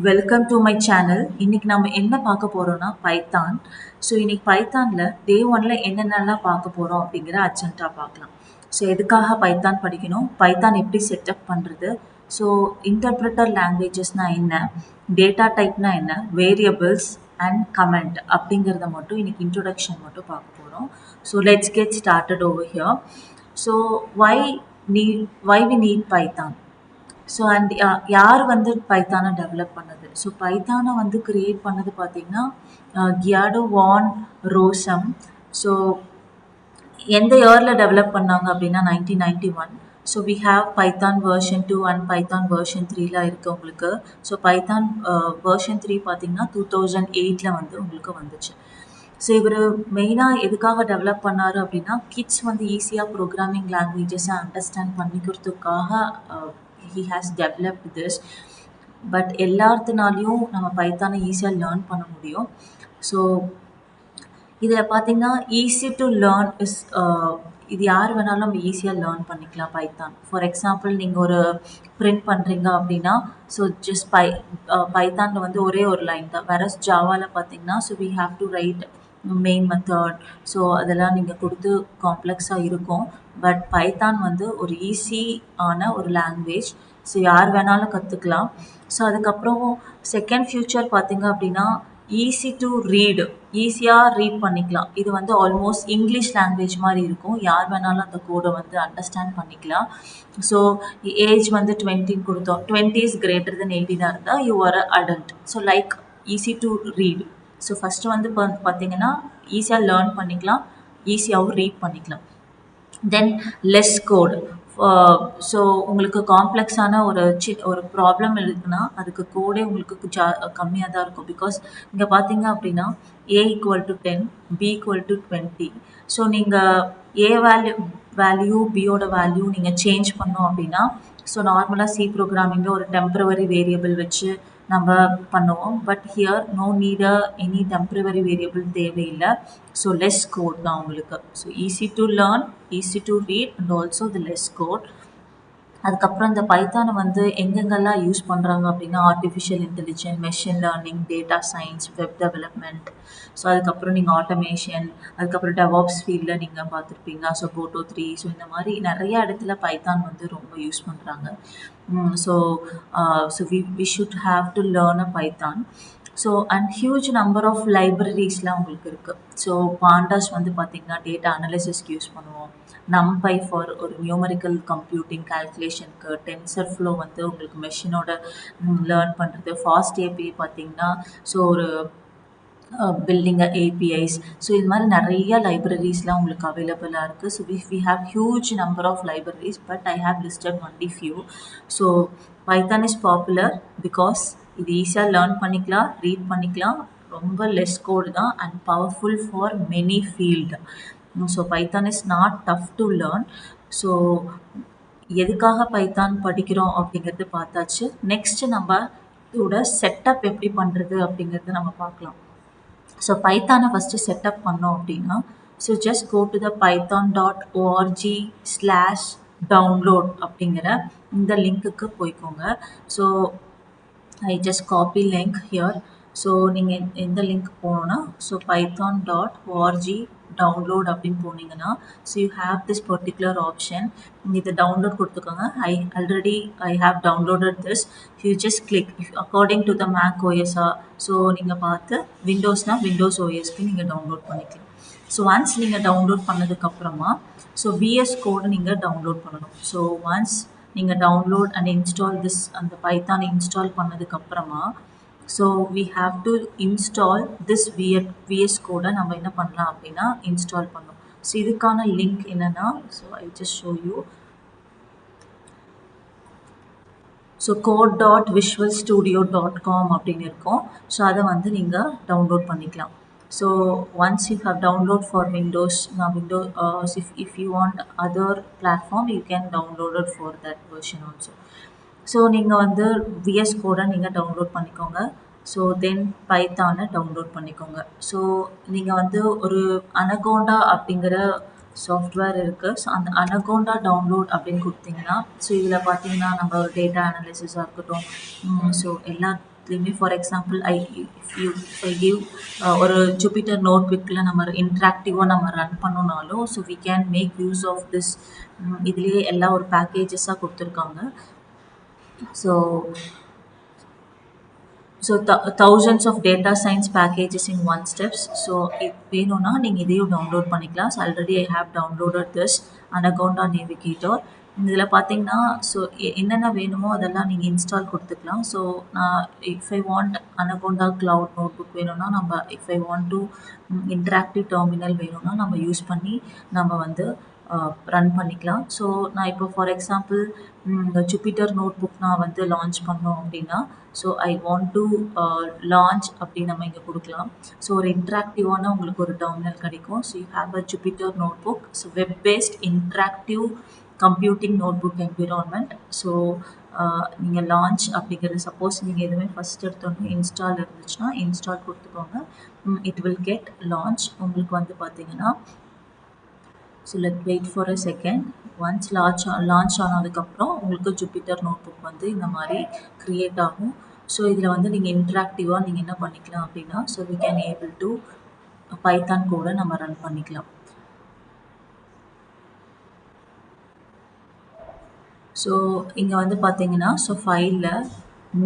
Welcome to my channel. இன்னைக்கு நம்ம என்ன பார்க்க போறோம்னா பைத்தான். ஸோ இன்னைக்கு பைத்தான்ல டே ஒன்ல என்னென்னலாம் பார்க்க போறோம் அப்படிங்கிற அர்ஜென்ட்டாக பார்க்கலாம். ஸோ எதுக்காக பைத்தான் படிக்கணும், பைத்தான் எப்படி செட்டப் பண்ணுறது, ஸோ இன்டர்பிரட்டர் லாங்குவேஜஸ்னா என்ன, டேட்டா டைப்னா என்ன, வேரியபிள்ஸ் அண்ட் கமெண்ட் அப்படிங்கிறத மட்டும் இன்னைக்கு இன்ட்ரொடக்ஷன் மட்டும் பார்க்க போகிறோம். So let's get started over here. So why why we need Python. So and யார் வந்து பைத்தானை டெவலப் பண்ணது? ஸோ பைத்தானை வந்து கிரியேட் பண்ணது பார்த்தீங்கன்னா கியாடோ வான் ரோசம். ஸோ எந்த இயரில் டெவலப் பண்ணாங்க அப்படின்னா 1991. So we have Python version 2 and Python version 3லாம் இருக்குது உங்களுக்கு. ஸோ பைத்தான் வெர்ஷன் 3 பார்த்தீங்கன்னா 2008 வந்து உங்களுக்கு வந்துச்சு. ஸோ இவர் மெயினாக எதுக்காக டெவலப் பண்ணார் அப்படின்னா கிட்ஸ் வந்து ஈஸியாக ப்ரோக்ராமிங் லாங்குவேஜஸை அண்டர்ஸ்டாண்ட் பண்ணிக்கிறதுக்காக he has developed this. But எல்லாத்துனாலையும் நம்ம பைத்தானை ஈஸியாக லேர்ன் பண்ண முடியும். ஸோ இதில் பார்த்தீங்கன்னா ஈஸி டு லேர்ன் இஸ் இது யார் வேணாலும் நம்ம ஈஸியாக லேர்ன் பண்ணிக்கலாம் பைத்தான். ஃபார் எக்ஸாம்பிள் நீங்கள் ஒரு பிரிண்ட் பண்ணுறீங்க அப்படின்னா ஸோ ஜஸ்ட் பைத்தானில் வந்து ஒரே ஒரு லைன் தான். வேற ஜாவாவில் பார்த்தீங்கன்னா so we have to write main method. So அதெல்லாம் நீங்கள் கொடுத்து காம்ப்ளெக்ஸாக இருக்கும். பட் பைத்தான் வந்து ஒரு ஈஸியான ஒரு லாங்குவேஜ். ஸோ யார் வேணாலும் கற்றுக்கலாம். ஸோ அதுக்கப்புறம் செகண்ட் ஃபியூச்சர் பார்த்தீங்க அப்படின்னா ஈஸி டு ரீடு, ஈஸியாக ரீட் பண்ணிக்கலாம். இது வந்து ஆல்மோஸ்ட் இங்கிலீஷ் லாங்குவேஜ் மாதிரி இருக்கும். யார் வேணாலும் அந்த கோடை வந்து அண்டர்ஸ்டாண்ட் பண்ணிக்கலாம். ஸோ ஏஜ் வந்து 20 கொடுத்தோம், 20 இஸ் கிரேட்டர் தென் 18 இருந்தால் you are adult. So like easy to read. So first வந்து பார்த்தீங்கன்னா ஈஸியாக லேர்ன் பண்ணிக்கலாம், ஈஸியாகவும் ரீட் பண்ணிக்கலாம். தென் லெஸ் கோடு. ஸோ உங்களுக்கு காம்ப்ளெக்ஸான ஒரு ப்ராப்ளம் இருக்குன்னா அதுக்கு கோடே உங்களுக்கு கம்மியாக தான் இருக்கும். பிகாஸ் இங்கே பார்த்தீங்க அப்படின்னா A = 10, B = 20. ஸோ நீங்கள் ஏ வேல்யூ பியோட வேல்யூ நீங்கள் சேஞ்ச் பண்ணோம் அப்படின்னா ஸோ நார்மலாக சி ப்ரோக்ராமிங்கில் ஒரு டெம்பரவரி வேரியபிள் வச்சு நம்ம பண்ணுவோம். But here no need any temporary variable தேவையில்லை. ஸோ லெஸ் கோட் தான் உங்களுக்கு. So easy to learn, easy to read and also the less code. அதுக்கப்புறம் இந்த பைத்தானை வந்து எங்கெங்கெல்லாம் யூஸ் பண்ணுறாங்க அப்படின்னா artificial intelligence, machine learning, data science, web development. So அதுக்கப்புறம் நீங்கள் ஆட்டோமேஷன், அதுக்கப்புறம் டெவாப்ஸ் ஃபீல்டில் நீங்கள் பார்த்துருப்பீங்க. So photo 3. ஸோ இந்த மாதிரி நிறைய இடத்துல பைத்தான் வந்து ரொம்ப யூஸ் பண்ணுறாங்க. So we should have to learn a Python. So and huge number of லைப்ரரிஸ்லாம் உங்களுக்கு இருக்குது. ஸோ பாண்டாஸ் வந்து பார்த்திங்கன்னா டேட்டா அனலிசிஸ்க்கு யூஸ் பண்ணுவோம். நம்பை ஃபார் ஒரு நியூமரிக்கல் கம்ப்யூட்டிங் கால்குலேஷனுக்கு, டென்சர் ஃப்ளோ வந்து உங்களுக்கு மெஷினோட லேர்ன் பண்ணுறது, ஃபாஸ்ட் ஏபிஐ பார்த்திங்கன்னா ஸோ ஒரு பில்டிங் ஏபிஐஸ். ஸோ இது மாதிரி நிறைய லைப்ரரிஸ்லாம் உங்களுக்கு அவைலபிளாக இருக்குது. So we have huge number of libraries but I have listed only few. So Python is popular because இது ஈஸியாக லேர்ன் பண்ணிக்கலாம், ரீட் பண்ணிக்கலாம், ரொம்ப லெஸ் கோடு தான் and powerful for many field. So Python is not tough to learn. So எதுக்காக Python படிக்கிறோம் அப்படிங்கிறது பார்த்தாச்சு. நெக்ஸ்ட்டு நம்ம இதோட செட்டப் எப்படி பண்ணுறது அப்படிங்கிறது நம்ம பார்க்கலாம். ஸோ பைத்தானை ஃபஸ்ட்டு செட்டப் பண்ணோம் அப்படின்னா so just go to the python.org/download அப்படிங்கிற இந்த லிங்க்குக்கு போய்க்கோங்க. So I just copy link here. So நீங்கள் எந்த லிங்க் போகணுன்னா ஸோ python.org டவுன்லோட் அப்படின்னு போனீங்கன்னா so you have this particular option. இதை டவுன்லோட் கொடுத்துக்கோங்க. I have downloaded this. You just click according to the Mac ஓஎஸ்ஆ. ஸோ நீங்கள் பார்த்து விண்டோஸ்னால் விண்டோஸ் ஓஎஸ்க்கு நீங்கள் டவுன்லோட் பண்ணிக்கலாம். ஸோ ஒன்ஸ் நீங்கள் டவுன்லோட் பண்ணதுக்கப்புறமா ஸோ விஎஸ் கோடு நீங்கள் டவுன்லோட் பண்ணணும். ஸோ ஒன்ஸ் நீங்கள் டவுன்லோட் அண்ட் இன்ஸ்டால் திஸ் அந்த பைத்தான் இன்ஸ்டால் பண்ணதுக்கப்புறமா so we have to install this VS கோடை நம்ம என்ன பண்ணலாம் அப்படின்னா இன்ஸ்டால் பண்ணணும். ஸோ இதுக்கான லிங்க் என்னென்னா so I just show you. So code.visualstudio.com அப்படின்னு இருக்கும். ஸோ அதை வந்து நீங்கள் டவுன்லோட் பண்ணிக்கலாம். So once you have download for Windows, if you want other platform you can download it for that version also. So நீங்கள் வந்து vs கோடை நீங்கள் டவுன்லோட் பண்ணிக்கோங்க. ஸோ தென் பைத்தானை டவுன்லோட் பண்ணிக்கோங்க. ஸோ நீங்கள் வந்து ஒரு அனகோண்டா அப்படிங்கிற சாஃப்ட்வேர் இருக்குது. ஸோ அந்த அனகோண்டா டவுன்லோட் அப்படின்னு கொடுத்தீங்கன்னா ஸோ இதில் பார்த்தீங்கன்னா நம்ம டேட்டா அனாலிசிஸாக இருக்கட்டும், ஸோ எல்லா நோட்புக்லேயுமே for example if I give ஒரு ஜூபிட்டர் நோட்புக்கில் நம்ம இன்ட்ராக்டிவாக நம்ம ரன் பண்ணோம்னாலும் so we can make use of this. இதுலேயே எல்லா ஒரு பேக்கேஜஸாக கொடுத்துருக்காங்க. So thousands of data science packages in one steps. So இது வேணும்னா நீங்கள் இதையும் டவுன்லோட் பண்ணிக்கலாம். So already I have downloaded this anaconda navigator. இதில் பார்த்தீங்கன்னா ஸோ என்னென்ன வேணுமோ அதெல்லாம் நீங்கள் இன்ஸ்டால் கொடுத்துக்கலாம். ஸோ நான் if I want Anaconda cloud notebook வேணும்னா நம்ம if I want to interactive terminal வேணும்னா நம்ம யூஸ் பண்ணி நம்ம வந்து ரன் பண்ணிக்கலாம். ஸோ நான் இப்போ for example Jupyter notebook நான் வந்து லான்ச் பண்ணோம் அப்படின்னா so I want to launch அப்படின்னு நம்ம இங்கே கொடுக்கலாம். ஸோ ஒரு இன்ட்ராக்டிவான உங்களுக்கு ஒரு டெர்மினல் கிடைக்கும். So you have a Jupyter notebook. So web based interactive computing notebook environment. So நீங்கள் லான்ச் அப்படிங்கிறது சப்போஸ் நீங்கள் எதுவுமே ஃபஸ்ட் எடுத்தோன்னே இன்ஸ்டால் இருந்துச்சுன்னா இன்ஸ்டால் கொடுத்துக்கோங்க. It will get launch. உங்களுக்கு வந்து பார்த்தீங்கன்னா so let wait for a second. Once launch ஆனதுக்கப்புறம் உங்களுக்கு ஜூபிட்டர் நோட் புக் வந்து இந்த மாதிரி க்ரியேட் ஆகும். ஸோ இதில் வந்து நீங்கள் இன்ட்ராக்டிவாக நீங்கள் என்ன பண்ணிக்கலாம் அப்படின்னா so we can able to Python கூட நம்ம ரன் பண்ணிக்கலாம். ஸோ இங்கே வந்து பார்த்தீங்கன்னா ஸோ ஃபைலில்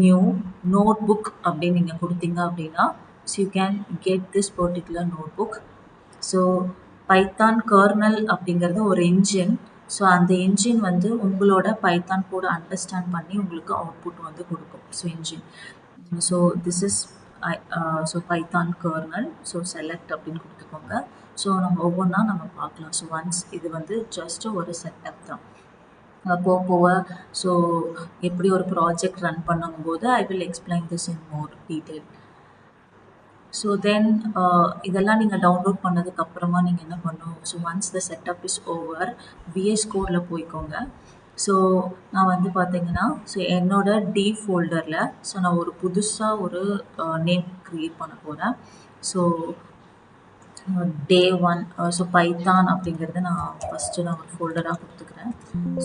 நியூ நோட் புக் அப்படின்னு நீங்கள் கொடுத்தீங்க அப்படின்னா so you can get this particular notebook. So Python kernel அப்படிங்கிறது ஒரு என்ஜின். ஸோ அந்த என்ஜின் வந்து உங்களோட பைத்தான் கூட அண்டர்ஸ்டாண்ட் பண்ணி உங்களுக்கு அவுட்புட் வந்து கொடுக்கும். So engine so this is so Python kernel. So select அப்படின்னு கொடுத்துக்கோங்க. ஸோ நம்ம ஒவ்வொன்றா நம்ம பார்க்கலாம். ஸோ ஒன்ஸ் இது வந்து ஜஸ்ட்டு ஒரு செட்டப் தான். போக ஸோ எப்படி ஒரு ப்ராஜெக்ட் ரன் பண்ணும்போது I will explain this in more detail. So then இதெல்லாம் நீங்கள் டவுன்லோட் பண்ணதுக்கப்புறமா நீங்கள் என்ன பண்ணணும் so once the setup is over VS கோடில் போய்க்கோங்க. ஸோ நான் வந்து பார்த்தீங்கன்னா ஸோ என்னோட டி ஃபோல்டரில் ஸோ நான் ஒரு புதுசாக ஒரு நேம் க்ரியேட் பண்ண போகிறேன். ஸோ டே 1 ஸோ பைத்தான் அப்படிங்கிறது நான் ஃபஸ்ட்டு நான் ஒரு ஃபோல்டராக கொடுத்துக்கிறேன்.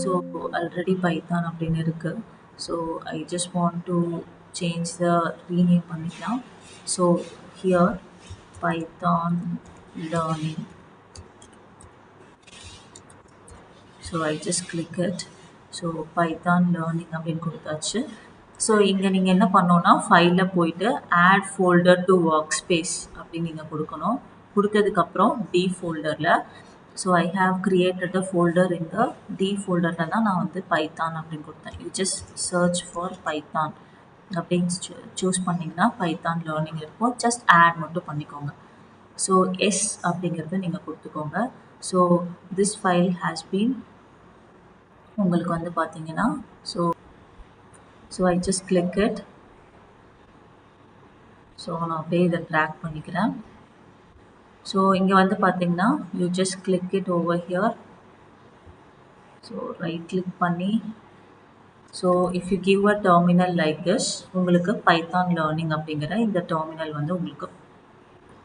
ஸோ ஆல்ரெடி பைத்தான் அப்படின்னு இருக்குது. So I just want to change the rename பண்ணிக்கலாம். So here Python learning. So I just click it. So Python learning அப்படின்னு கொடுத்தாச்சு. ஸோ இங்கே நீங்கள் என்ன பண்ணோன்னா ஃபைலில் போயிட்டு add folder to workspace அப்படின்னு நீங்கள் கொடுக்கணும். கொடுத்ததுக்கப்புறம் D ஃபோல்டரில் so I have created a folder இந்த D ஃபோல்டரில் தான் நான் வந்து பைத்தான் அப்படின்னு கொடுத்தேன். You just search for Python அப்படின்னு சூஸ் பண்ணிங்கன்னா பைத்தான் லேர்னிங் இருக்கும். ஜஸ்ட் ஆட் மட்டும் பண்ணிக்கோங்க. ஸோ எஸ் அப்படிங்கிறது நீங்கள் கொடுத்துக்கோங்க. So this file has been உங்களுக்கு வந்து பார்த்தீங்கன்னா so I just click it. So நான் அப்படியே இதை ட்ராக் பண்ணிக்கிறேன். ஸோ இங்கே வந்து பார்த்தீங்கன்னா you just click it over here. So right click பண்ணி so if you give a terminal like this உங்களுக்கு பைத்தான் லேர்னிங் அப்படிங்கிற இந்த டெர்மினல் வந்து உங்களுக்கு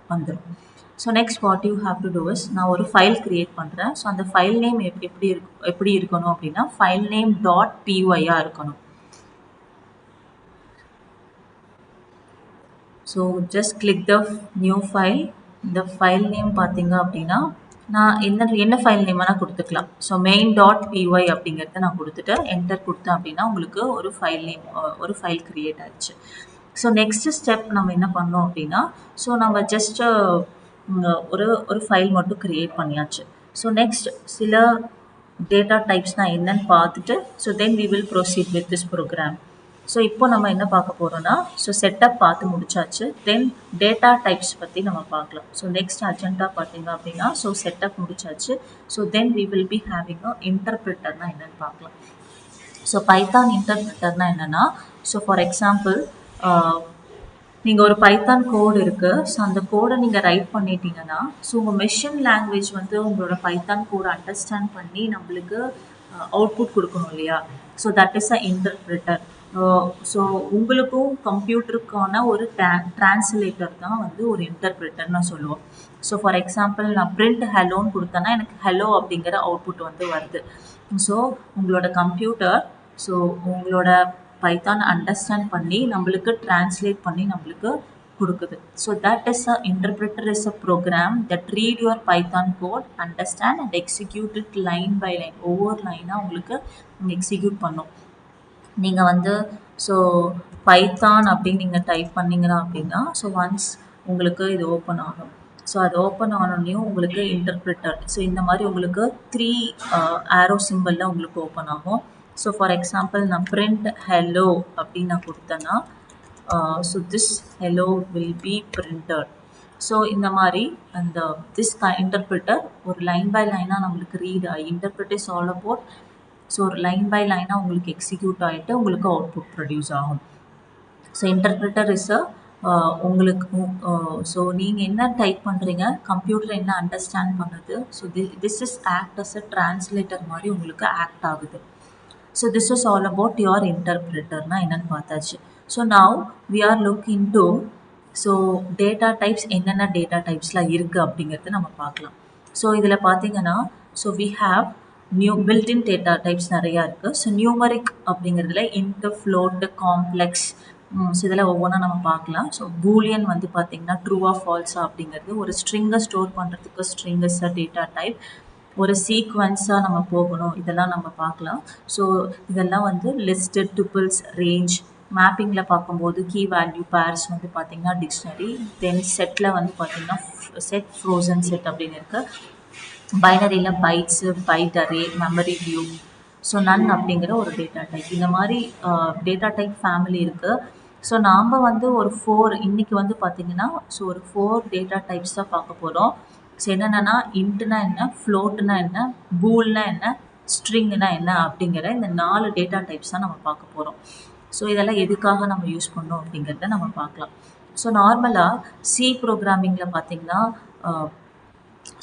வந்துடும். So next what you have to do is நான் ஒரு ஃபைல் க்ரியேட் பண்ணுறேன். ஸோ அந்த ஃபைல் நேம் எப்படி இருக்கணும் அப்படின்னா ஃபைல் நேம் .py இருக்கணும். So just click the new file. இந்த ஃபைல் நேம் பார்த்தீங்க அப்படின்னா நான் என்ன ஃபைல் நேம் வேணால் கொடுத்துக்கலாம். ஸோ main.py அப்படிங்கிறத நான் கொடுத்துட்டு என்டர் கொடுத்தேன் அப்படின்னா உங்களுக்கு ஒரு ஃபைல் நேம் ஒரு ஃபைல் க்ரியேட் ஆயிடுச்சு. ஸோ நெக்ஸ்ட் ஸ்டெப் நம்ம என்ன பண்ணோம் அப்படின்னா ஸோ நம்ம ஜஸ்ட்டு ஒரு ஃபைல் மட்டும் க்ரியேட் பண்ணியாச்சு. ஸோ நெக்ஸ்ட் சில டேட்டா டைப்ஸ்னால் என்னன்னு பார்த்துட்டு so then we will proceed with this program. So இப்போ நம்ம என்ன பார்க்க போகிறோம்னா ஸோ செட்டப் பார்த்து முடிச்சாச்சு. தென் டேட்டா டைப்ஸ் பற்றி நம்ம பார்க்கலாம். ஸோ நெக்ஸ்ட் அஜெண்டா பார்த்தீங்க அப்படின்னா ஸோ செட்டப் முடிச்சாச்சு. So then we will be having a இன்டர்பிரிட்டர்னா என்னென்னு பார்க்கலாம். ஸோ பைத்தான் இன்டர்பிரிட்டர்னா என்னென்னா ஸோ ஃபார் எக்ஸாம்பிள் நீங்கள் ஒரு பைத்தான் கோடு இருக்குது. ஸோ அந்த கோடை நீங்கள் ரைட் பண்ணிட்டீங்கன்னா ஸோ உங்கள் மெஷின் லாங்குவேஜ் வந்து உங்களோட பைத்தான் கோடை அண்டர்ஸ்டாண்ட் பண்ணி நம்மளுக்கு அவுட்புட் கொடுக்கணும் இல்லையா. So that is a interpreter. So உங்களுக்கும் கம்ப்யூட்டருக்கான ஒரு டிரான்ஸ்லேட்டர் தான் வந்து ஒரு இன்டர்பிரிட்டர் நான் சொல்லுவோம். ஸோ ஃபார் எக்ஸாம்பிள் நான் பிரிண்ட் ஹெலோன்னு கொடுத்தேன்னா எனக்கு ஹெலோ அப்படிங்கிற அவுட்புட் வந்து வருது. ஸோ உங்களோட கம்ப்யூட்டர் ஸோ உங்களோட பைத்தான் அண்டர்ஸ்டாண்ட் பண்ணி நம்மளுக்கு டிரான்ஸ்லேட் பண்ணி நம்மளுக்கு கொடுக்குது. So that is a interpreter is a program that read your Python code, understand and execute it line by line. ஒவ்வொரு லைனாக உங்களுக்கு எக்ஸிக்யூட் பண்ணும். நீங்கள் வந்து ஸோ பைத்தான் அப்படின்னு நீங்கள் டைப் பண்ணிங்கன்னா அப்படின்னா ஸோ ஒன்ஸ் உங்களுக்கு இது ஓப்பன் ஆகும். ஸோ அது ஓப்பன் ஆனோடனையும் உங்களுக்கு இன்டர்பிரிட்டர் ஸோ இந்த மாதிரி உங்களுக்கு 3 ஆரோ சிம்பிளில் உங்களுக்கு ஓப்பன் ஆகும். ஸோ ஃபார் எக்ஸாம்பிள் நான் பிரிண்ட் ஹெலோ அப்படின்னு நான் கொடுத்தேன்னா so this hello will be printed. So இந்த மாதிரி அந்த திஸ் இன்டர்பிரிட்டர் ஒரு லைன் பை லைனாக நம்மளுக்கு ரீட் ஆகி interpreter is all about so ஒரு லைன் பை லைனாக உங்களுக்கு எக்ஸிக்யூட் ஆகிட்டு உங்களுக்கு அவுட்புட் ப்ரொடியூஸ் ஆகும். ஸோ இன்டர்பிரிட்டர் இஸ் உங்களுக்கு ஸோ நீங்கள் என்ன டைப் பண்ணுறீங்க, கம்ப்யூட்டர் என்ன அண்டர்ஸ்டாண்ட் பண்ணுது, so this is act as a translator மாதிரி உங்களுக்கு ஆக்ட் ஆகுது. So this is all about your இன்டர்பிரிட்டர்னால் என்னென்னு பார்த்தாச்சு. So now we are look into so data types என்னென்ன டேட்டா டைப்ஸ்லாம் இருக்குது அப்படிங்கிறது நம்ம பார்க்கலாம். ஸோ இதில் பார்த்தீங்கன்னா so we have built in data types நிறையா இருக்குது. ஸோ நியூமரிக் அப்படிங்கிறதுல இன்ட்டு, ஃப்ளோட்டு, காம்ப்ளெக்ஸ், ஸோ இதெல்லாம் ஒவ்வொன்றா நம்ம பார்க்கலாம். ஸோ பூலியன் வந்து பார்த்திங்கன்னா ட்ரூவா ஃபால்ஸா அப்படிங்கிறது ஒரு ஸ்ட்ரிங்கை ஸ்டோர் பண்ணுறதுக்கு string is a data type. ஒரு சீக்வன்ஸாக நம்ம போகணும், இதெல்லாம் நம்ம பார்க்கலாம். ஸோ இதெல்லாம் வந்து லிஸ்ட்டு, டுபிள்ஸ், ரேஞ்ச். மேப்பிங்கில் பார்க்கும்போது கீ வேல்யூ பேர்ஸ் வந்து பார்த்திங்கன்னா டிக்ஷனரி. தென் செட்டில் வந்து பார்த்திங்கன்னா செட், ஃப்ரோசன் செட் அப்படின்னு இருக்குது. பைனரியில் bytes, byte array, memory view, so none அப்படிங்கிற ஒரு டேட்டா டைப். இந்த மாதிரி டேட்டா டைப் ஃபேமிலி இருக்குது. ஸோ நாம் வந்து ஒரு 4 இன்றைக்கி வந்து பார்த்திங்கன்னா ஸோ ஒரு 4 டேட்டா டைப்ஸ் தான் பார்க்க போகிறோம். ஸோ என்னென்னா இன்ட்டுனா என்ன, ஃப்ளோட்டுனா என்ன, பூல்னா என்ன, ஸ்ட்ரிங்னா என்ன அப்படிங்கிற இந்த 4 டேட்டா டைப்ஸ் தான் நம்ம பார்க்க போகிறோம். ஸோ இதெல்லாம் எதுக்காக நம்ம யூஸ் பண்ணோம் அப்படிங்கிறத நம்ம பார்க்கலாம். ஸோ நார்மலாக சி ப்ரோக்ராமிங்கில் பார்த்திங்கன்னா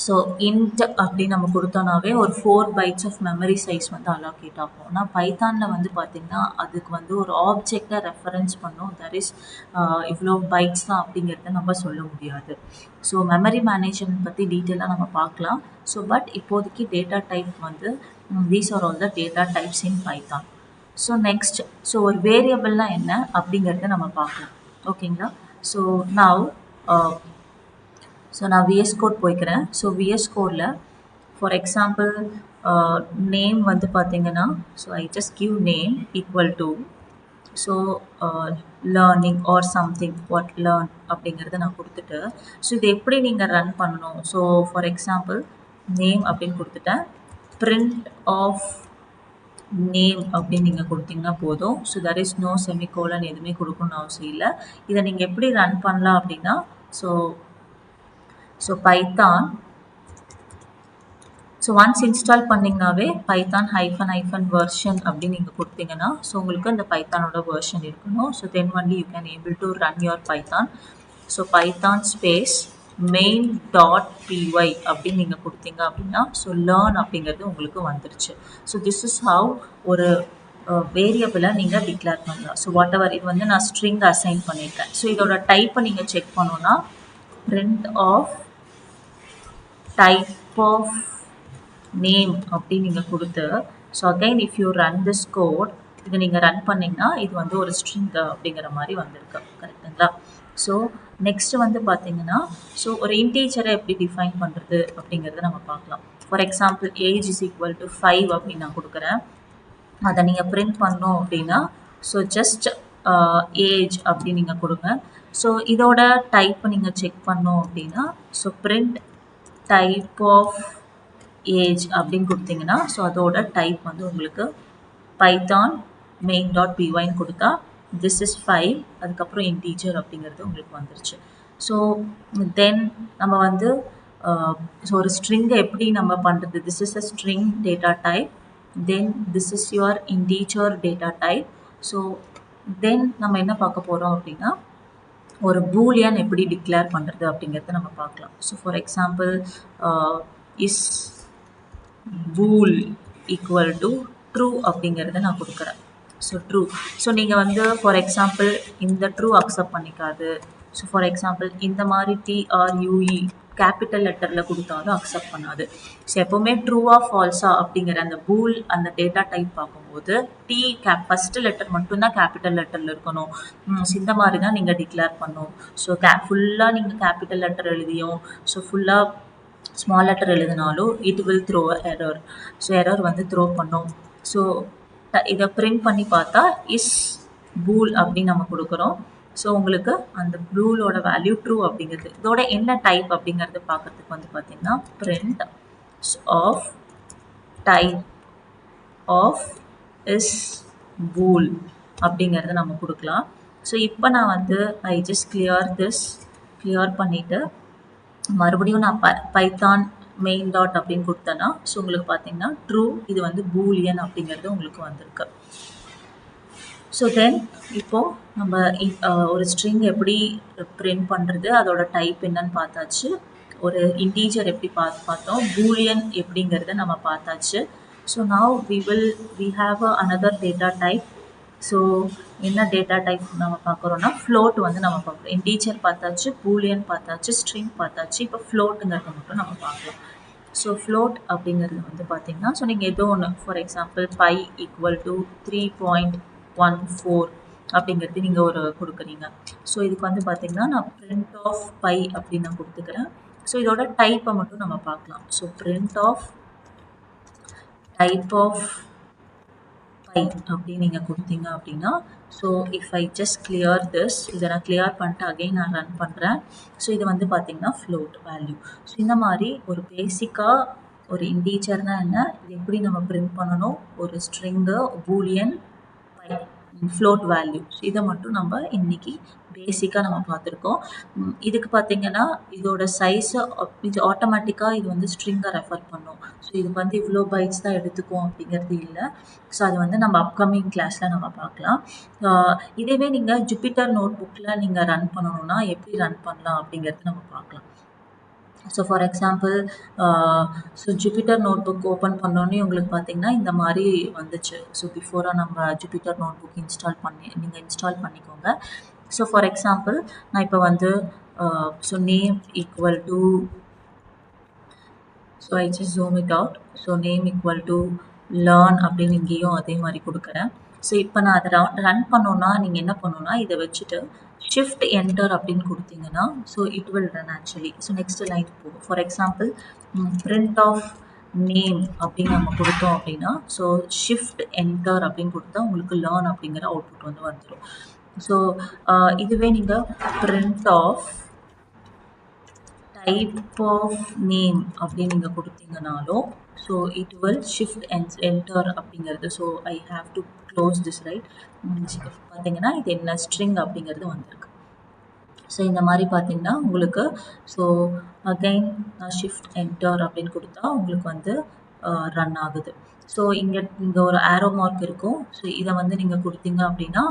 ஸோ இன்ட் அப்படின்னு நம்ம கொடுத்தோன்னாவே ஒரு 4 பைட்ஸ் ஆஃப் மெமரி சைஸ் வந்து அலோகேட் ஆகும். ஆனால் பைத்தானில் வந்து பார்த்திங்கன்னா அதுக்கு வந்து ஒரு ஆப்ஜெக்டை ரெஃபரன்ஸ் பண்ணும். தட் இஸ் இவ்வளோ பைட்ஸ் தான் அப்படிங்கிறத நம்ம சொல்ல முடியாது. ஸோ மெமரி மேனேஜ்மெண்ட் பற்றி டீட்டெயிலாக நம்ம பார்க்கலாம். ஸோ பட் இப்போதைக்கு டேட்டா டைப் வந்து these are all the data types in Python. So next so ஒரு வேரியபிள்னால் என்ன அப்படிங்கிறத நம்ம பார்க்கலாம். ஓகேங்களா? ஸோ நான் VS கோட் போய்க்கிறேன். ஸோ VS கோடில் ஃபார் எக்ஸாம்பிள் நேம் வந்து பார்த்திங்கன்னா so I just give name equal to so learning or something what learn அப்படிங்கிறத நான் கொடுத்துட்டு ஸோ இது எப்படி நீங்கள் ரன் பண்ணணும். ஸோ ஃபார் எக்ஸாம்பிள் நேம் அப்படின்னு கொடுத்துட்டேன். பிரிண்ட் ஆஃப் நேம் அப்படின்னு நீங்கள் கொடுத்தீங்கன்னா போதும். So that is no semicolon எதுவுமே கொடுக்கணும்னு அவசியம் இல்லை. இதை நீங்கள் எப்படி ரன் பண்ணலாம் அப்படின்னா so Python so once install பண்ணிங்கனாவே பைத்தான் ஹைஃபன் வெர்ஷன் அப்படின்னு நீங்கள் கொடுத்தீங்கன்னா ஸோ உங்களுக்கு அந்த பைத்தானோட வெர்ஷன் இருக்கணும். So then only you can able to run your Python. So Python space main.py அப்படின்னு நீங்கள் கொடுத்தீங்க அப்படின்னா ஸோ லேர்ன் அப்படிங்கிறது உங்களுக்கு வந்துருச்சு. ஸோ திஸ் இஸ் ஹவ் ஒரு வேரியபிளை நீங்கள் டிக்ளேர் பண்ணலாம். ஸோ வாட் எவர் இது வந்து நான் ஸ்ட்ரிங் அசைன் பண்ணியிருக்கேன். ஸோ இதோட டைப்பை நீங்கள் செக் பண்ணோன்னா print of type of name அப்படின்னு நீங்கள் கொடுத்து so again if you run this code இது நீங்கள் ரன் பண்ணிங்கன்னா இது வந்து ஒரு ஸ்ட்ரிங் அப்படிங்கிற மாதிரி வந்திருக்கு. கரெக்டுங்களா? ஸோ நெக்ஸ்ட்டு வந்து பார்த்தீங்கன்னா ஸோ ஒரு இன்டீஜரை எப்படி டிஃபைன் பண்ணுறது அப்படிங்கிறத நம்ம பார்க்கலாம். For example age is equal to 5 அப்படின்னு நான் கொடுக்குறேன். அதை நீங்கள் பிரிண்ட் பண்ணோம் அப்படின்னா ஸோ ஜஸ்ட் ஏஜ் அப்படின்னு நீங்கள் கொடுங்க. ஸோ இதோட டைப்பை நீங்கள் செக் பண்ணோம் அப்படின்னா so print type of age அப்படின்னு கொடுத்தீங்கன்னா ஸோ அதோட டைப் வந்து உங்களுக்கு பைத்தான் main.pyன்னு கொடுத்தா திஸ் இஸ் 5 அதுக்கப்புறம் இன்டீஜர் அப்படிங்கிறது உங்களுக்கு வந்துருச்சு. ஸோ தென் நம்ம வந்து ஸோ ஒரு ஸ்ட்ரிங்கை எப்படி நம்ம பண்ணுறது, this is a string data type, then this is your integer data type. So then நம்ம என்ன பார்க்க போகிறோம் அப்படின்னா ஒரு பூலியன் எப்படி டிக்ளேர் பண்ணுறது அப்படிங்கிறத நம்ம பார்க்கலாம். So for example is bool equal to true அப்படிங்கிறத நான் கொடுக்குறேன். So true. ஸோ நீங்கள் வந்து ஃபார் எக்ஸாம்பிள் இந்த ட்ரூ அக்செப்ட் பண்ணிக்காது. ஸோ ஃபார் எக்ஸாம்பிள் இந்த மாதிரி TRUE கேபிட்டல் லெட்டரில் கொடுத்தாலும் அக்செப்ட் பண்ணாது. ஸோ எப்போவுமே ட்ரூவா ஃபால்ஸா அப்படிங்கிற அந்த பூல் அந்த டேட்டா டைப் பார்க்கும்போது ஃபஸ்ட்டு லெட்டர் மட்டும்தான் கேபிட்டல் லெட்டரில் இருக்கணும். இந்த மாதிரி தான் நீங்கள் டிக்ளேர் பண்ணணும். ஸோ ஃபுல்லாக நீங்கள் கேபிட்டல் லெட்டர் எழுதியும் ஸோ ஃபுல்லாக ஸ்மால் லெட்டர் எழுதினாலும் it will throw error. So error வந்து த்ரோ பண்ணும். ஸோ இதை பிரிண்ட் பண்ணி பார்த்தா இஸ் பூல் அப்படின்னு நம்ம கொடுக்குறோம். ஸோ உங்களுக்கு அந்த பூலோட வேல்யூ ட்ரூ அப்படிங்கிறது. இதோட என்ன டைப் அப்படிங்கிறது பார்க்கறதுக்கு வந்து பார்த்தீங்கன்னா print of type of is bool அப்படிங்கிறத நம்ம கொடுக்கலாம். ஸோ இப்போ நான் வந்து ஐ ஜஸ்ட் கிளியர் பண்ணிவிட்டு மறுபடியும் நான் பைத்தான் மெயின் டாட் அப்படின்னு கொடுத்தேன்னா ஸோ உங்களுக்கு பார்த்தீங்கன்னா ட்ரூ இது வந்து பூலியன் அப்படிங்கிறது உங்களுக்கு வந்திருக்கு. ஸோ தென் இப்போது நம்ம ஒரு ஸ்ட்ரிங் எப்படி பிரிண்ட் பண்ணுறது, அதோட டைப் என்னன்னு பார்த்தாச்சு. ஒரு இன்டீஜர் எப்படி பார்த்தோம், பூலியன் எப்படிங்கிறத நம்ம பார்த்தாச்சு. So now we have another data type. So என்ன டேட்டா டைப் நம்ம பார்க்குறோன்னா ஃப்ளோட் வந்து நம்ம பார்க்குறோம். இன்டீஜர் பார்த்தாச்சு, பூலியன் பார்த்தாச்சு, ஸ்ட்ரிங் பார்த்தாச்சு. இப்போ ஃப்ளோட்டுங்கிறத மட்டும் நம்ம பார்க்கலாம். ஸோ ஃப்ளோட் அப்படிங்கிறது வந்து பார்த்தீங்கன்னா ஸோ நீங்கள் ஏதோ ஒன்று for example pi equal to 3.14 அப்படிங்கிறது நீங்கள் ஒரு கொடுக்குறீங்க. ஸோ இதுக்கு வந்து பார்த்தீங்கன்னா நான் பிரிண்ட் ஆஃப் பை அப்படின்னு நான் கொடுத்துக்கிறேன். ஸோ இதோட டைப்பை மட்டும் நம்ம பார்க்கலாம். So print of type of pi அப்படின்னு நீங்கள் கொடுத்தீங்க அப்படின்னா so if I just clear this, இதை நான் கிளியர் பண்ணிட்டு அகைன் நான் ரன் பண்ணுறேன். ஸோ இது வந்து பார்த்தீங்கன்னா ஃப்ளோட் வேல்யூ. ஸோ இந்த மாதிரி ஒரு பேசிக்காக ஒரு இன்டீஜர்னால் என்ன, இது எப்படி நம்ம பிரிண்ட் பண்ணணும், ஒரு string, boolean, pi, float value, இதை மட்டும் நம்ம இன்னைக்கு பேசிக்காக நம்ம பார்த்துருக்கோம். இதுக்கு பார்த்தீங்கன்னா இதோட சைஸை இது ஆட்டோமேட்டிக்காக இது வந்து ஸ்ட்ரிங்கை ரெஃபர் பண்ணும். ஸோ இதுக்கு வந்து இவ்வளோ பைட்ஸ் தான் எடுத்துக்கும் அப்படிங்கிறது இல்லை. ஸோ அது வந்து நம்ம அப்கமிங் கிளாஸில் நம்ம பார்க்கலாம். இதுவே நீங்கள் ஜூபிட்டர் நோட் புக்கில் நீங்கள் ரன் பண்ணணும்னா எப்படி ரன் பண்ணலாம் அப்படிங்கிறது நம்ம பார்க்கலாம். So for example so Jupyter notebook open பண்ணோன்னே உங்களுக்கு பார்த்தீங்கன்னா இந்த மாதிரி வந்துச்சு. ஸோ பிஃபோராக நம்ம ஜூபிட்டர் நோட் புக் நீங்கள் இன்ஸ்டால் பண்ணிக்கோங்க. ஸோ ஃபார் எக்ஸாம்பிள் நான் இப்போ வந்து so name equal to so I just zoom it out. So name equal to learn அப்படின்னு இங்கேயும் அதே மாதிரி கொடுக்குறேன். ஸோ இப்போ நான் அதை ரன் பண்ணோன்னா நீங்கள் என்ன பண்ணணும்னா இதை வச்சுட்டு ஷிஃப்ட் என்டர் அப்படின்னு கொடுத்தீங்கன்னா so it will run actually. So next line போகும். For example print of name அப்படின்னு நம்ம கொடுத்தோம் அப்படின்னா ஸோ ஷிஃப்ட் என்டர் அப்படின்னு கொடுத்தா உங்களுக்கு லேர்ன் அப்படிங்கிற அவுட்புட் வந்து வந்துடும். ஸோ இதுவே நீங்கள் print of type of name அப்படின்னு நீங்கள் கொடுத்தீங்கனாலும் so it will shift enter அப்படிங்கிறது. So I have to close this right. பார்த்தீங்கன்னா இது என்ன ஸ்ட்ரிங் அப்படிங்கிறது வந்திருக்கு. ஸோ இந்த மாதிரி பார்த்தீங்கன்னா உங்களுக்கு ஸோ அகைன் நான் ஷிஃப்ட் என்டர் அப்படின்னு கொடுத்தா உங்களுக்கு வந்து ரன் ஆகுது. ஸோ இங்கே ஒரு ஆரோ மார்க் இருக்கும். ஸோ இதை வந்து நீங்கள் கொடுத்தீங்க அப்படின்னா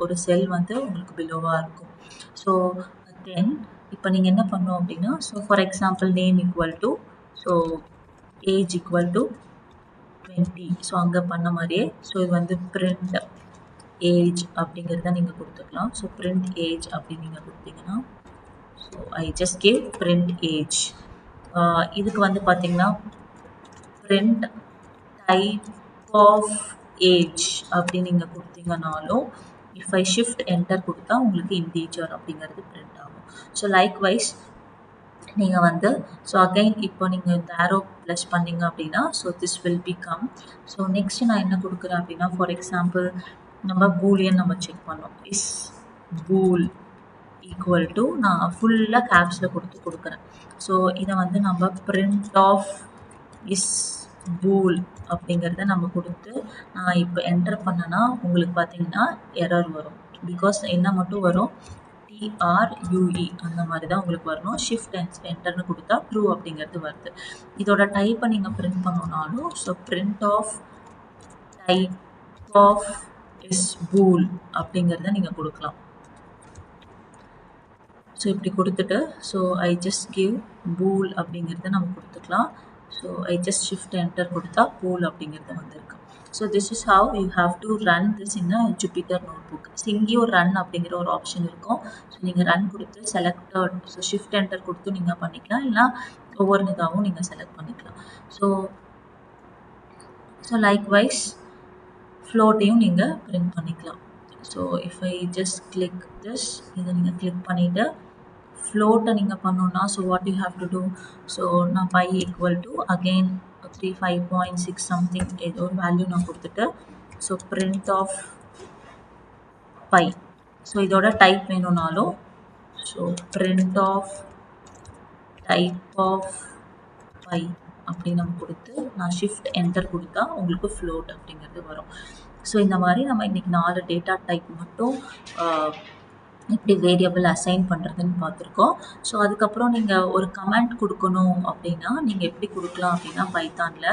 ஒரு செல் வந்து உங்களுக்கு பிலோவாக இருக்கும். ஸோ தென் இப்போ நீங்கள் என்ன பண்ணணும் அப்படின்னா so for example name equal to so age equal to 20. So அங்கே பண்ண மாதிரியே ஸோ இது வந்து பிரிண்ட் ஏஜ் அப்படிங்கிறத நீங்கள் கொடுத்துக்கலாம். ஸோ பிரிண்ட் ஏஜ் அப்படின்னு நீங்கள் கொடுத்தீங்கன்னா so I just give print age. இதுக்கு வந்து பார்த்தீங்கன்னா பிரிண்ட் டைப் ஆஃப் ஏஜ் அப்படின்னு நீங்கள் கொடுத்தீங்கனாலும் இஃப் ஐ ஷிஃப்ட் என்டர் கொடுத்தா உங்களுக்கு இன்டீஜர் அப்படிங்கிறது பிரிண்ட் ஆகும். ஸோ லைக்வைஸ் நீங்கள் வந்து ஸோ அகைன் இப்போ நீங்கள் இந்த ஆரோ ப்ளஸ் பண்ணிங்க அப்படின்னா so this will become. So next நான் என்ன கொடுக்குறேன் அப்படின்னா ஃபார் எக்ஸாம்பிள் நம்ம பூலியன் நம்ம செக் பண்ணோம். இஸ் பூல் ஈக்குவல் டு நான் ஃபுல்லாக கேப்ஸில் கொடுக்குறேன். ஸோ இதை வந்து நம்ம பிரிண்ட் ஆஃப் இஸ் பூல் அப்படிங்கிறத நம்ம கொடுத்து நான் இப்போ என்டர் பண்ணனா உங்களுக்கு பார்த்தீங்கன்னா எரர் வரும். பிகாஸ் என்ன மட்டும் வரும் TRUE அந்த மாதிரி தான் உங்களுக்கு வரணும். ஷிஃப்ட் என்டர்னு கொடுத்தா ட்ரூ அப்படிங்கிறது வருது. இதோட டைப்பை நீங்கள் பிரிண்ட் பண்ணணும்னாலும் so print of type of is bool அப்படிங்கிறத நீங்கள் கொடுக்கலாம். ஸோ இப்படி கொடுத்துட்டு so I just give bool அப்படிங்கிறத நம்ம கொடுத்துக்கலாம். So I just shift enter கொடுத்தா பூல் அப்படிங்கிறது வந்திருக்கு. So this is how you have to run this in a Jupyter notebook. சிங்கியூர் ரன் அப்படிங்கிற ஒரு ஆப்ஷன் இருக்கும். ஸோ நீங்கள் ரன் கொடுத்து செலக்டட், ஸோ ஷிஃப்ட் என்டர் கொடுத்து நீங்கள் பண்ணிக்கலாம், இல்லைனா ஒவ்வொரு இதாகவும் நீங்கள் செலக்ட் பண்ணிக்கலாம். ஸோ லைக்வைஸ் ஃப்ளோட்டையும் நீங்கள் பிரிண்ட் பண்ணிக்கலாம். So if I just click this, இதை நீங்கள் கிளிக் பண்ணிவிட்டு ஃப்ளோட்டை நீங்கள் பண்ணணுன்னா, so what you have to do, so நான் pi equal to again 35.6 something ஏதோ ஒரு வேல்யூ நான் கொடுத்துட்டு, so print of pi. So இதோட டைப் வேணும்னாலும், so print of type of pi அப்படின்னு நம்ம கொடுத்து நான் ஷிஃப்ட் என்டர் கொடுத்தா உங்களுக்கு ஃப்ளோட் அப்படிங்கிறது வரும். ஸோ இந்த மாதிரி நம்ம இன்றைக்கி 4 டேட்டா டைப் மட்டும் எப்படி வேரியபிள் அசைன் பண்ணுறதுன்னு பார்த்துருக்கோம். ஸோ அதுக்கப்புறம் நீங்கள் ஒரு கமெண்ட் கொடுக்கணும் அப்படின்னா நீங்கள் எப்படி கொடுக்கலாம் அப்படின்னா பைத்தானில்,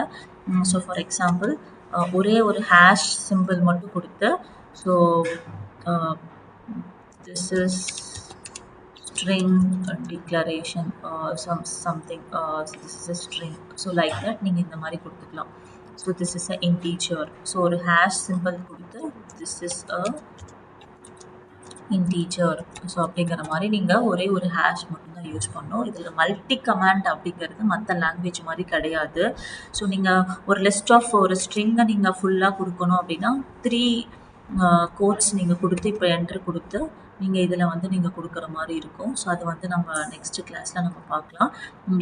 ஸோ ஃபார் எக்ஸாம்பிள் ஒரே ஒரு ஹேஷ் சிம்பிள் மட்டும் கொடுத்து, so this is string declaration something, so this is a string, so like that நீங்கள் இந்த மாதிரி கொடுத்துக்கலாம். So this is a integer, so ஒரு ஹேஷ் சிம்பிள் கொடுத்து this is a integer, so அப்படிங்கிற மாதிரி நீங்கள் ஒரே ஒரு ஹேஷ் மட்டும்தான் யூஸ் பண்ணணும். இதில் மல்டி கமாண்ட் அப்படிங்கிறது மற்ற லாங்குவேஜ் மாதிரி கிடையாது. ஸோ நீங்கள் ஒரு லிஸ்ட் ஆஃப் ஒரு ஸ்ட்ரிங்கை நீங்கள் ஃபுல்லாக கொடுக்கணும் அப்படின்னா 3 கோட்ஸ் நீங்கள் கொடுத்து இப்போ என்ட்ரு கொடுத்து நீங்கள் இதில் வந்து நீங்கள் கொடுக்குற மாதிரி இருக்கும். ஸோ அது வந்து நம்ம நெக்ஸ்ட் கிளாஸில் நம்ம பார்க்கலாம்.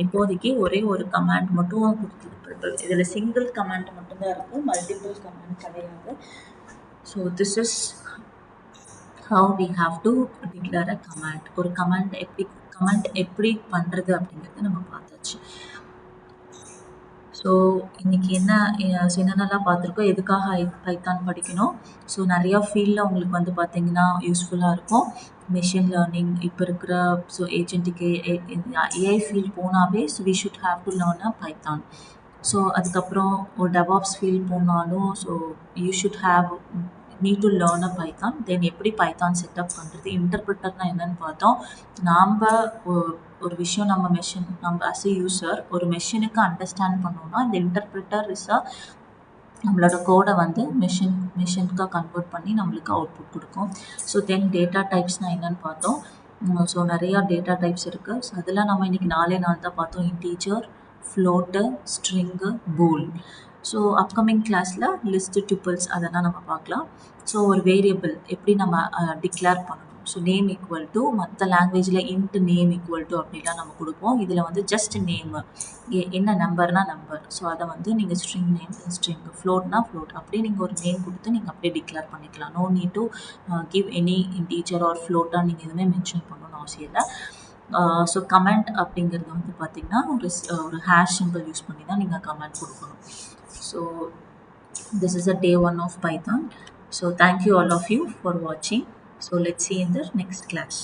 இப்போதைக்கு ஒரே ஒரு கமாண்ட் மட்டும் கொடுத்து, இதில் சிங்கிள் கமாண்ட் மட்டும்தான் இருக்குது, மல்டிபிள் கமாண்ட் கிடையாது. So this is how we have to declare a command. ஒரு கமாண்ட் எப்படி பண்ணுறது அப்படிங்கிறது நம்ம பார்த்தாச்சு. ஸோ இன்றைக்கி என்னென்னலாம் பார்த்துருக்கோம், எதுக்காக பைத்தான் படிக்கணும். ஸோ நிறையா ஃபீல்டில் உங்களுக்கு வந்து பார்த்திங்கன்னா யூஸ்ஃபுல்லாக இருக்கும். மெஷின் லேர்னிங் இப்போ இருக்கிற, ஸோ ஏஜென்டிக்கு ஏஐ ஃபீல்ட் போனாவே so we should have to learn a Python. So அதுக்கப்புறம் ஒரு டெவாப்ஸ் ஃபீல்ட் போனாலும் so you should have need to learn a Python. Then எப்படி பைத்தான் செட்டப் பண்ணுறது, இன்டர்பிரிட்டர்னா என்னன்னு பார்த்தோம். நாம் ஒரு விஷயம் நம்ம அஸ் எ யூசர் ஒரு மெஷினுக்கு அண்டர்ஸ்டாண்ட் பண்ணோம்னா இந்த இன்டர்பிரிட்டர் நம்மளோட கோடை வந்து மெஷினுக்காக கன்வெர்ட் பண்ணி நம்மளுக்கு அவுட்புட் கொடுக்கும். ஸோ தென் டேட்டா டைப்ஸ்னால் என்னென்னு பார்த்தோம். ஸோ நிறையா டேட்டா டைப்ஸ் இருக்குது. ஸோ அதெல்லாம் நம்ம இன்றைக்கி 4 தான் பார்த்தோம். Integer, float, string, pool. So upcoming கிளாஸில் லிஸ்ட் டியூப்பிள்ஸ் அதெல்லாம் நம்ம பார்க்கலாம். ஸோ ஒரு வேரியபிள் எப்படி நம்ம டிக்ளேர் பண்ணணும். ஸோ நேம் ஈக்குவல் டு, மற்ற லாங்குவேஜில் இன்ட் நேம் ஈக்குவல் டு அப்படிலாம் நம்ம கொடுப்போம். இதில் வந்து ஜஸ்ட் நேமு, என்ன நம்பர்னால் நம்பர். ஸோ அதை வந்து நீங்கள் ஸ்ட்ரிங் நேம் ஸ்ட்ரிங், ஃப்ளோட்னா ஃப்ளோட், அப்படியே நீங்கள் ஒரு நேம் கொடுத்து நீங்கள் அப்படியே டிக்ளேர் பண்ணிக்கலாம். No need to give any integer or ஃப்ளோட்டாக நீங்கள் எதுவுமே மென்ஷன் பண்ணணும்னு அவசியம் இல்லை. ஸோ கமெண்ட் அப்படிங்கிறது வந்து பார்த்திங்கன்னா ஒரு ஹேஷ் சிம்பிள் யூஸ் பண்ணி தான் நீங்கள் கமெண்ட் கொடுக்கணும். So this is a day 1 of Python. So thank you all of you for watching. So let's see in the next class.